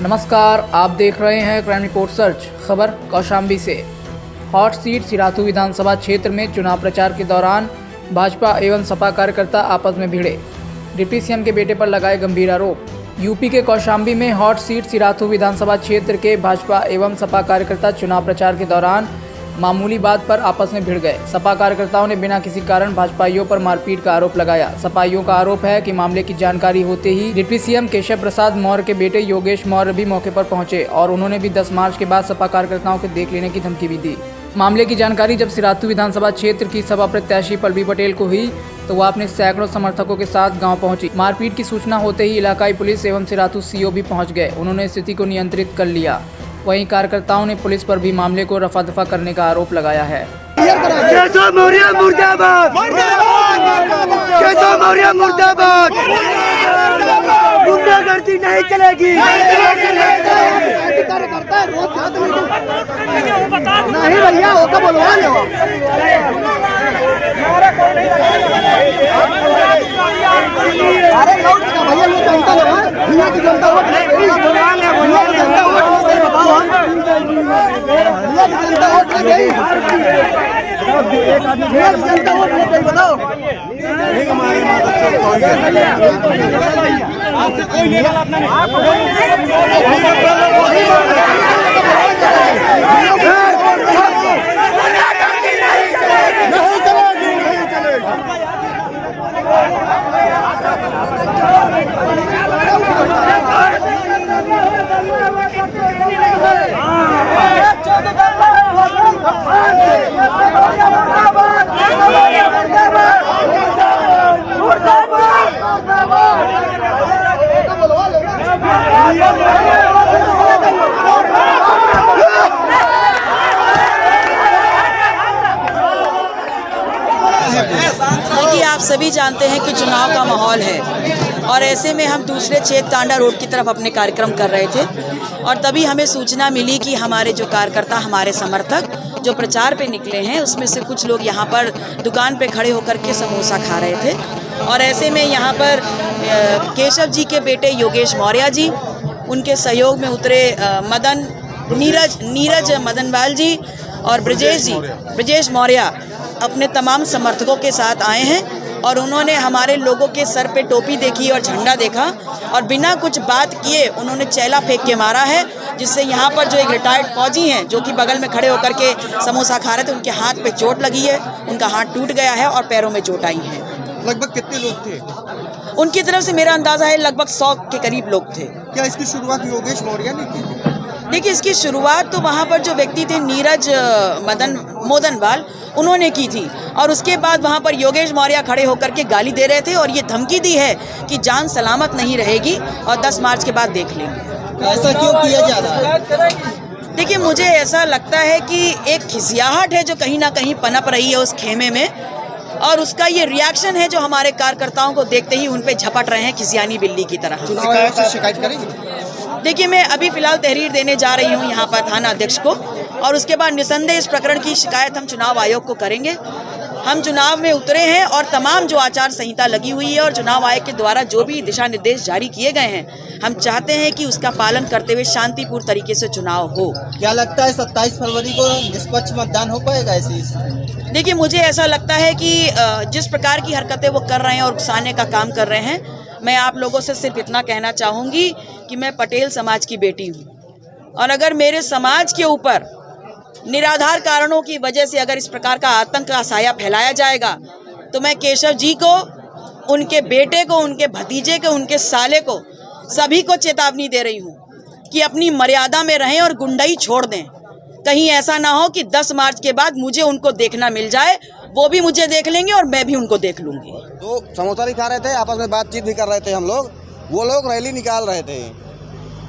नमस्कार, आप देख रहे हैं क्राइम रिपोर्ट सर्च। खबर कौशाम्बी से। हॉट सीट सिराथू विधानसभा क्षेत्र में चुनाव प्रचार के दौरान भाजपा एवं सपा कार्यकर्ता आपस में भिड़े। डिप्टी सीएम के बेटे पर लगाए गंभीर आरोप। यूपी के कौशाम्बी में हॉट सीट सिराथू विधानसभा क्षेत्र के भाजपा एवं सपा कार्यकर्ता चुनाव प्रचार के दौरान मामूली बात पर आपस में भिड़ गए। सपा कार्यकर्ताओं ने बिना किसी कारण भाजपाइयों पर मारपीट का आरोप लगाया। सपाइयों का आरोप है कि मामले की जानकारी होते ही डिप्टी सीएम केशव प्रसाद मौर्य के बेटे योगेश मौर्य भी मौके पर पहुंचे और उन्होंने भी 10 मार्च के बाद सपा कार्यकर्ताओं को देख लेने की धमकी भी दी। मामले की जानकारी जब सिराथू विधानसभा क्षेत्र की सपा प्रत्याशी पल्लवी पटेल को हुई तो वह अपने सैकड़ों समर्थकों के साथ गांव पहुंची। मारपीट की सूचना होते ही इलाकाई पुलिस एवं सिराथू सीओ भी पहुंच गए। उन्होंने स्थिति को नियंत्रित कर लिया। वहीं कार्यकर्ताओं ने पुलिस पर भी मामले को रफा दफा करने का आरोप लगाया है। केशव मौर्य मुर्दाबाद, केशव मौर्य मुर्दाबाद, गुंडागर्दी नहीं चलेगी। नहीं भैया, वो तो बोलवा लो। अरे भैया, ये जनता लोग हैं, दुनिया की जनता वोट नहीं गई। जनता वोट बताओ, जनता वोट नहीं गई। जनता वोट नहीं गई, बताओ। आपसे कोई लेवल अपना नहीं। देखिए, आप सभी जानते हैं कि चुनाव का माहौल है और ऐसे में हम दूसरे चेक तांडा रोड की तरफ अपने कार्यक्रम कर रहे थे और तभी हमें सूचना मिली कि हमारे जो कार्यकर्ता, हमारे समर्थक जो प्रचार पे निकले हैं, उसमें से कुछ लोग यहाँ पर दुकान पे खड़े होकर के समोसा खा रहे थे। और ऐसे में यहाँ पर केशव जी के बेटे योगेश मौर्य जी, उनके सहयोग में उतरे नीरज मदनवाल जी और ब्रजेश मौर्य अपने तमाम समर्थकों के साथ आए हैं और उन्होंने हमारे लोगों के सर पे टोपी देखी और झंडा देखा और बिना कुछ बात किए उन्होंने चैला फेंक के मारा है, जिससे यहाँ पर जो एक रिटायर्ड फौजी हैं जो कि बगल में खड़े होकर के समोसा खा रहे थे, उनके हाथ पे चोट लगी है, उनका हाथ टूट गया है और पैरों में चोट आई है। लगभग कितने लोग थे? उनकी तरफ से मेरा अंदाजा है लगभग 100 के करीब लोग थे। क्या इसकी शुरुआत योगेश मौर्य ने की? देखिए, इसकी शुरुआत तो वहाँ पर जो व्यक्ति थे नीरज मोदनवाल, उन्होंने की थी और उसके बाद वहाँ पर योगेश मौर्य खड़े होकर के गाली दे रहे थे और ये धमकी दी है कि जान सलामत नहीं रहेगी और 10 मार्च के बाद देख लेंगे। ऐसा क्यों किया जा रहा है? देखिए, मुझे ऐसा लगता है कि एक खिसियाहट है जो कहीं ना कहीं पनप रही है उस खेमे में और उसका ये रिएक्शन है जो हमारे कार्यकर्ताओं को देखते ही उन पे झपट रहे हैं खिसियानी बिल्ली की तरह। शिकायत करेंगे? देखिए, मैं अभी फिलहाल तहरीर देने जा रही हूँ यहाँ पर थाना अध्यक्ष को और उसके बाद निसंदेह इस प्रकरण की शिकायत हम चुनाव आयोग को करेंगे। हम चुनाव में उतरे हैं और तमाम जो आचार संहिता लगी हुई है और चुनाव आयोग के द्वारा जो भी दिशा निर्देश जारी किए गए हैं, हम चाहते हैं कि उसका पालन करते हुए शांतिपूर्ण तरीके से चुनाव हो। क्या लगता है 27 फरवरी को निष्पक्ष मतदान हो पाएगा ऐसे? देखिए, मुझे ऐसा लगता है कि जिस प्रकार की हरकतें वो कर रहे हैं और उकसाने का काम कर रहे हैं, मैं आप लोगों से सिर्फ इतना कहना चाहूँगी कि मैं पटेल समाज की बेटी हूँ और अगर मेरे समाज के ऊपर निराधार कारणों की वजह से अगर इस प्रकार का आतंक का साया फैलाया जाएगा तो मैं केशव जी को, उनके बेटे को, उनके भतीजे को, उनके साले को, सभी को चेतावनी दे रही हूँ कि अपनी मर्यादा में रहें और गुंडाई छोड़ दें। कहीं ऐसा ना हो कि 10 मार्च के बाद मुझे उनको देखना मिल जाए, वो भी मुझे देख लेंगे और मैं भी उनको देख लूँगी। तो समोसा भी खा रहे थे, आपस में बातचीत भी कर रहे थे हम लोग, वो लोग रैली निकाल रहे थे।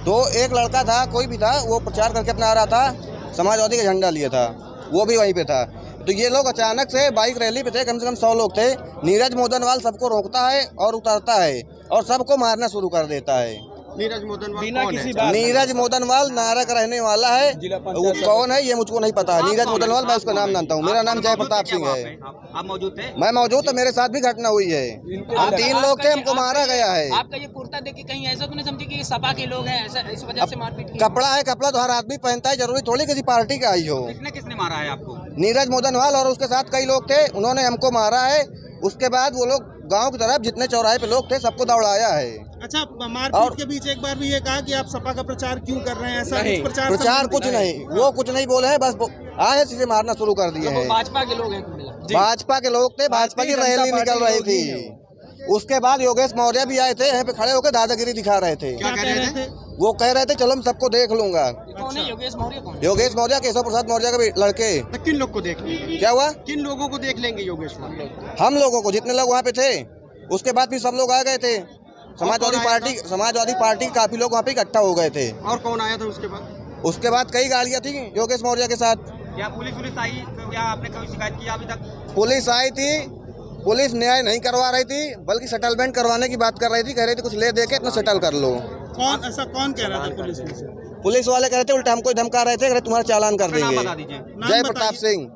तो एक लड़का था, कोई भी था, वो प्रचार करके अपना आ रहा था, समाजवादी का झंडा लिए था, वो भी वहीं पे था। तो ये लोग अचानक से बाइक रैली पे थे, कम से कम 100 लोग थे। नीरज मोदनवाल सबको रोकता है और उतारता है और सबको मारना शुरू कर देता है। नीरज मोदनवाल बिना कौन किसी है? बात नीरज मोदनवाल नारा का रहने वाला है। वो कौन है ये मुझको नहीं पता है। नीरज मोदनवाल मैं उसका नाम जानता हूँ। मेरा नाम जय प्रताप सिंह है। आप मौजूद थे? मैं मौजूद तो मेरे साथ भी घटना हुई है। हम 3 लोग थे, हमको मारा गया है। आपका ये कुर्ता देख के कहीं ऐसा तो नहीं समझे कि ये सपा के लोग हैं, ऐसा इस वजह से मारपीट की? कपड़ा है, कपड़ा तो हर आदमी पहनता है, जरूरी थोड़ी किसी पार्टी का आई हो। किसने मारा है आपको? नीरज मोदनवाल और उसके साथ कई लोग थे, उन्होंने हमको मारा है। उसके बाद वो लोग गांव की तरफ जितने चौराहे पे लोग थे सबको दौड़ाया है। अच्छा, मारपीट के बीच एक बार भी ये कहा कि आप सपा का प्रचार क्यों कर रहे हैं? ऐसा कुछ प्रचार कुछ नहीं, वो कुछ नहीं बोले हैं, बस आए सीधे मारना शुरू कर दिए हैं। भाजपा के लोग हैं कुल मिला के। भाजपा के लोग थे, भाजपा की रैली निकल रही थी। उसके बाद योगेश मौर्य भी आए थे, यहाँ पे खड़े होकर दादागिरी दिखा रहे थे। क्या कह रहे थे? वो कह रहे थे चलो मैं सबको देख लूंगा। कौन है योगेश मौर्य? कौन है? योगेश मौर्य, केशव प्रसाद मौर्य के भी लड़के। तो किन लोग को देख लेंगे? क्या हुआ? किन लोगों को देख लेंगे योगेश मौर्य? हम लोगों को, जितने लोग वहाँ पे थे। उसके बाद भी सब लोग आ गए थे। समाजवादी पार्टी के काफी लोग वहाँ पे इकट्ठा हो गए थे। और कौन आया था उसके बाद? उसके बाद कई गाड़ियाँ थी योगेश मौर्य के साथ। क्या पुलिस आई? क्या आपने कोई शिकायत की अभी तक? पुलिस आई थी, पुलिस न्याय नहीं करवा रही थी, बल्कि सेटलमेंट करवाने की बात कर रही थी। कह रही थी कुछ ले दे के इतना सेटल कर लो। कौन ऐसा कौन कह रहा था पुलिस में से? पुलिस वाले कह रहे थे, उल्टा हमको धमका रहे थे, कह रहे तुम्हारा चालान कर नाम देंगे। बता दीजिए। नाम जय बताइए। प्रताप सिंह।